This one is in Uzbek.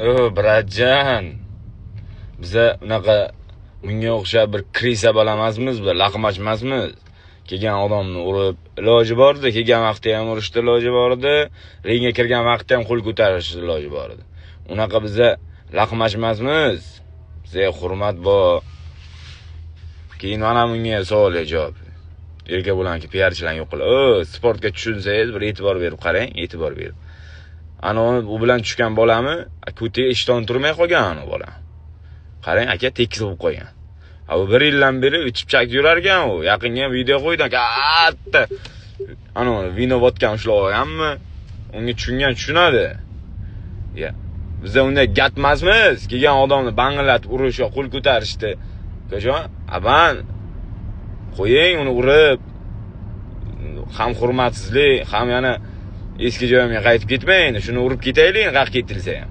Bratjon, biza unaqa bunga o'xshab bir krisa bolamasmiz, bir laqmash emasmiz. Kelgan odamni urib, iloji bor edi, kelgan vaqtda ham urishdi, iloji bor edi, ringga kirgan vaqtda ham qo'l ko'tarishdi, iloji bor edi. Unaqa biza laqmash emasmiz. Bizga hurmat bor. Keyin mana bunga savolga javob. Erkak bo'lanki piarchilarni yo'q qilib, sportga tushunsangiz bir e'tibor berib qarang, e'tibor berib. Ana u bilan tushgan bolami, ko'tiga ishton turmay qolgan u bola. Qarang, aka tekis bo'lib qolgan. Bu 1 yildan beri ichib-chak yurar ekan u. Yaqinga video qo'ydi, katta. Ana vino vodkani ushlab olganmi? Unga tushunadi. Ya, biz unday gatmasmiz. Kelgan odamni bang'illatib urish yoki qo'l ko'tarishdi. Qo'jon, aban qo'ying uni urib. Ham hurmatsizlik, ham yana eski joyimga qaytib ketmaydi. Shuni urib ketaylik, qaq ketilsa ham.